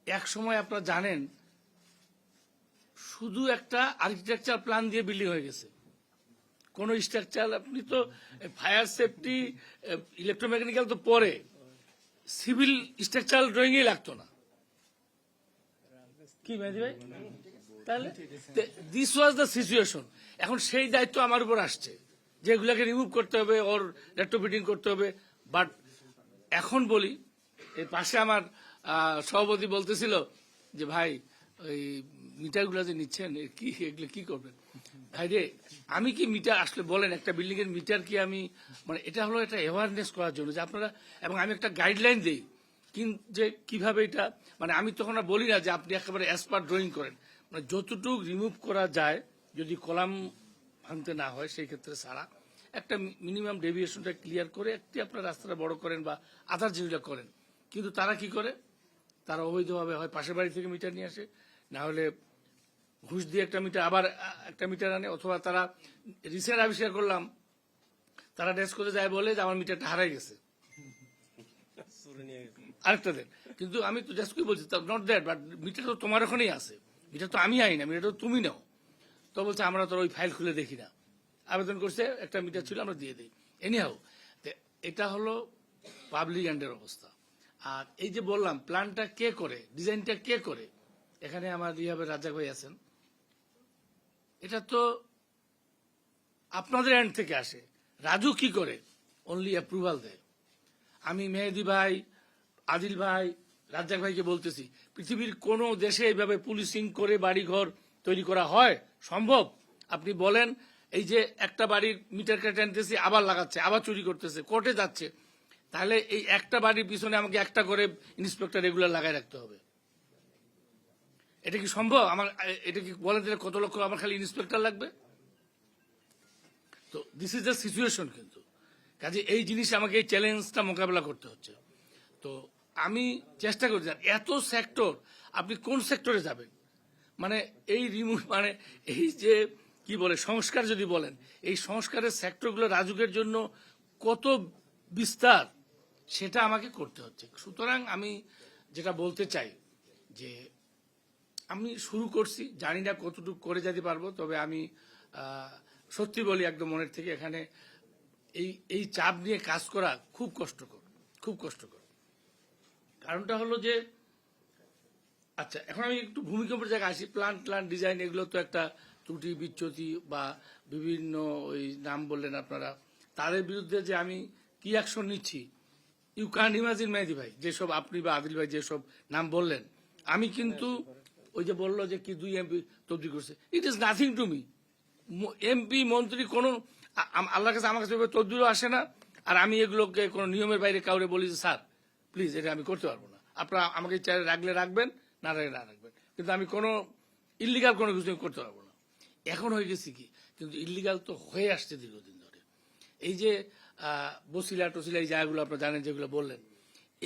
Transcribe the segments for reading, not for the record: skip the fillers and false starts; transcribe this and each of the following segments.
এক সময় আপনারা জানেন শুধু একটা আর্কিটেকচার প্ল্যান দিয়ে বিল্ডিং হয়ে গেছে, কোন স্ট্রাকচার আপনি তো ফায়ার সেফটি ইলেকট্রোমেকানিক্যাল তো পরে, সিভিল স্ট্রাকচারাল ড্রয়িং এ লাগতো না। কি মেহেদী ভাই? তাহলে দিস ওয়াজ দ্য সিচুয়েশন। এখন সেই দায়িত্ব আমার উপর আসছে যে এগুলাকে রিমুভ করতে হবে, ওর রেট্রোফিটিং করতে হবে। বাট এখন বলি, এই পাশে আমার সভাপতি বলতেছিল যে ভাই ওই মিটারগুলো যে নিচ্ছেন কি এগুলো কি করবেন? ভাই রে, আমি কি মিটার আসলে বলেন একটা বিল্ডিং এর মিটার কি আমি মানে এটা হলো একটা অ্যাওয়ারনেস করার জন্য যে আপনারা, এবং আমি একটা গাইডলাইন দিই যে কিভাবে এটা, মানে আমি তখন আর বলি না যে আপনি একেবারে অ্যাজ পার ড্রয়িং করেন, মানে যতটুকু রিমুভ করা যায় যদি কলাম ভাঙতে না হয় সেই ক্ষেত্রে ছাড়া একটা মিনিমাম ডেভিয়েশনটা ক্লিয়ার করে একটি আপনার রাস্তাটা বড় করেন বা আদার জিনিসটা করেন। কিন্তু তারা কি করে, তারা অবৈধভাবে হয় পাশের বাড়ি থেকে মিটার নিয়ে আসে, না হলে ঘুষ দিয়ে একটা মিটার আবার একটা মিটার আনে, অথবা তারা রিসেন্ট আবিষ্কার করলাম তারা ডেস্কোতে যায় বলে যে আমার মিটারটা হারাই গেছে আরেকটা দেন। কিন্তু আমি তো জাস্ট কি বলছি, নট দ্যাট, বাট মিটার তো তোমার ওখানেই আছে, মিটার তো আমি আই না, মিটার তো তুমি নাও। তো বলছে আমরা তো ওই ফাইল খুলে দেখি না, আবেদন করছে একটা মিটার ছিল আমরা দিয়ে দিই। এনিহাও এটা হলো পাবলিক ল্যান্ডের অবস্থা। আর এই যে বললাম প্ল্যানটা কে করে, ডিজাইনটা কে করে, এখানে আমার রিহাবের রাজ্জাক ভাই আছেন, এটা তো আপনাদের এন্ড থেকে আসে। রাজু কি করে, অনলি অ্যাপ্রুভাল দেয়। আমি মেহেদী ভাই, আদিল ভাই, রাজ্জাক ভাইকে বলতেছি, পৃথিবীর কোন দেশে এইভাবে পুলিশিং করে বাড়িঘর তৈরি করা হয় সম্ভব? আপনি বলেন, এই যে একটা বাড়ির মিটার কেটে আনতেছি আবার লাগাচ্ছে, আবার চুরি করতেছে, কোর্টে যাচ্ছে, তাহলে এই একটা বাড়ির পিছনে আমাকে একটা করে ইন্সপেক্টর রেগুলার লাগাই রাখতে হবে? এটা কি সম্ভব? আমার এটা কি বলেন দিলে কত লক্ষ আমার খালি ইন্সপেক্টর লাগবে? তো দিস ইজ দ্য সিচুয়েশন। কিন্তু কাজে এই জিনিস আমাকে এই চ্যালেঞ্জটা মোকাবেলা করতে হচ্ছে। তো আমি চেষ্টা করছি, এত সেক্টর, আপনি কোন সেক্টরে যাবেন? মানে এই মানে এই যে কি বলে সংস্কার যদি বলেন, এই সংস্কারের সেক্টরগুলো রাজুকের জন্য কত বিস্তার, সেটা আমাকে করতে হচ্ছে। সুতরাং আমি যেটা বলতে চাই যে আমি শুরু করছি, জানি না কতটুকু করে যেতে পারবো, তবে আমি সত্যি বলি একদম মনের থেকে, এখানে এই চাপ নিয়ে কাজ করা খুব কষ্টকর, খুব কষ্টকর। কারণটা হলো যে, আচ্ছা এখন আমি একটু ভূমিকম্পের জায়গায় আসি। প্ল্যান ডিজাইন এগুলো তো একটা ত্রুটি বিচ্যুতি বা বিভিন্ন ওই নাম বললেন আপনারা, তাদের বিরুদ্ধে যে আমি কি অ্যাকশন নিচ্ছি, ইউ ক্যান ইমাজিন মেহেদী ভাই, যেসব আপনি বা আদিল ভাই যেসব নাম বললেন, আমি কিন্তু ওই যে বললো যে কি 2 এমপি তদবির করছে, it is nothing to me. MP মন্ত্রী কোনো আল্লাহর কাছে আমার কাছে তদবিরও আসে না। আর আমি এগুলোকে কোনো নিয়মের বাইরে কাউরে বলি যে স্যার প্লিজ এটা আমি করতে পারবো না, আপনারা আমাকে চেয়ারে রাখলে রাখবেন, না রাখলে না রাখবেন, কিন্তু আমি কোনো ইল্লিগাল কোনো কিছু করতে পারবো না। এখন হয়ে গেছি কি, কিন্তু ইল্লিগাল তো হয়ে আসছে দীর্ঘদিন ধরে। এই যে বসিলা টসিলা এই জায়গাগুলো আপনারা জানেন যেগুলো বললেন,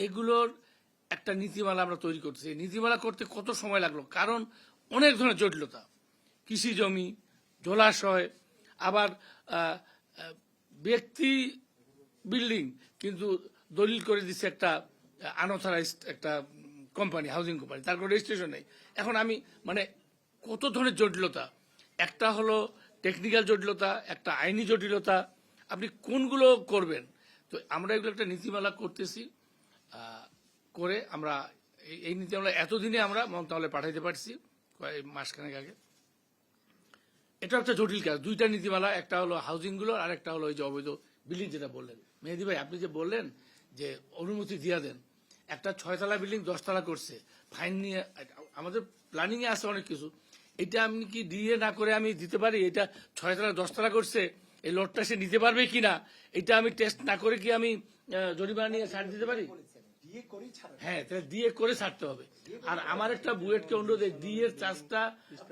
এগুলোর একটা নীতিমালা আমরা তৈরি করতেছি। নীতিমালা করতে কত সময় লাগলো, কারণ অনেক ধরনের জটিলতা, কৃষি জমি, জলাশয়, আবার ব্যক্তি বিল্ডিং কিন্তু দলিল করে দিচ্ছে একটা আনঅথরাইজড একটা কোম্পানি, হাউজিং কোম্পানি, তার কোনো রেজিস্ট্রেশন নেই। এখন আমি মানে কত ধরনের জটিলতা, একটা হলো টেকনিক্যাল জটিলতা, একটা আইনি জটিলতা, আপনি কোনগুলো করবেন? তো আমরা এগুলো একটা নীতিমালা করতেছি, করে আমরা এই নীতিমালা এতদিনে আমরা মন্ত্রণালয়ে পাঠাইতে পারছি মাসখানেক আগে। এটা একটা জটিল কাজ, দুইটা নীতিমালা, একটা হলো হাউজিং গুলো আর একটা হলো ওই যে অবৈধ বিল্ডিং যেটা বললেন। মেহেদী ভাই আপনি যে বললেন যে অনুমতি দিয়া দেন, একটা 6 তলা বিল্ডিং 10 তলা করছে, ফাইন নিয়ে, আমাদের প্ল্যানিং এ আছে অনেক কিছু, এটা আমি কি ডিএ না করে আমি দিতে পারি? এটা 6 তলা 10 তলা করছে, এই লোডটা সে নিতে পারবে কিনা এটা আমি টেস্ট না করে কি আমি জরিমানা নিয়ে ছাড় দিতে পারি? হ্যাঁ, দিয়ে করে ছাড়তে হবে। আর আমার একটা বুয়েটকে অনুরোধ, দিয়ে চার্জটা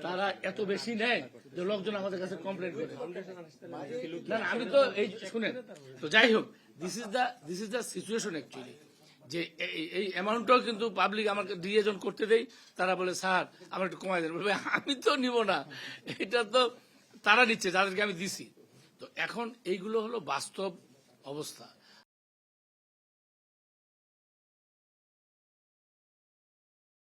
তারা এত বেশি নেয় যে লোকজন আমাদের কাছে কমপ্লেন করে। না আমি তো এই শুনেন, তো যাই হোক, this is the situation actually, যে এই অ্যামাউন্টটাও কিন্তু পাবলিক আমাকে দিয়ে যখন করতে দেয়, তারা বলে স্যার আমার একটু কমাই দেন, বলবে আমি তো নিব না, এটা তো তারা নিচ্ছে যাদেরকে আমি দিছি। তো এখন এইগুলো হলো বাস্তব অবস্থা।